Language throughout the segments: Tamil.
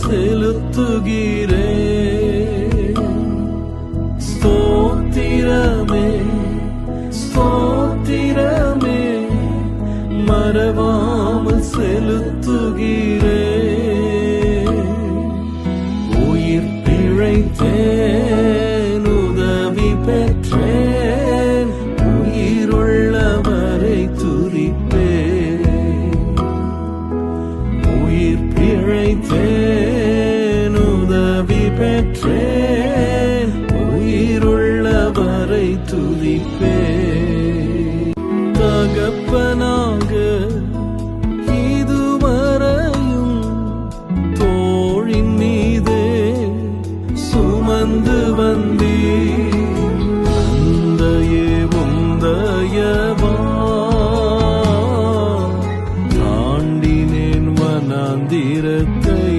செலுத்துகிறேன். ஸ்தோத்திரமே ஸ்தோத்திரமே மறவாமல் செலுத்துகிறேன். உயிர் பிழைத்தேன், உதவி பெற்றேன், உயிருள்ளவரை துதிப்பேன். உயிர் பிழைத்தேன், உதவி பெற்றேன், உயிருள்ளவரை துதிப்பேன். தகப்பனாக இதுவரையும் தோளின் மீதே சுமந்து வந்தீர். தந்தையே உந்தயவா தாண்டினேன் வனாந்திரத்தை.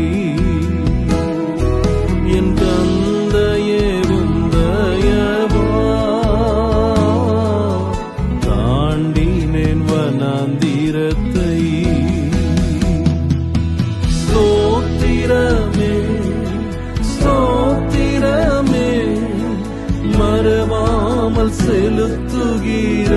என் தந்தையே உந்தயவா தாண்டினேன் வனாந்திரத்தை. ஸ்தோத்திரமே ஸ்தோத்திரமே மறவாமல் செலுத்துகிறேன்.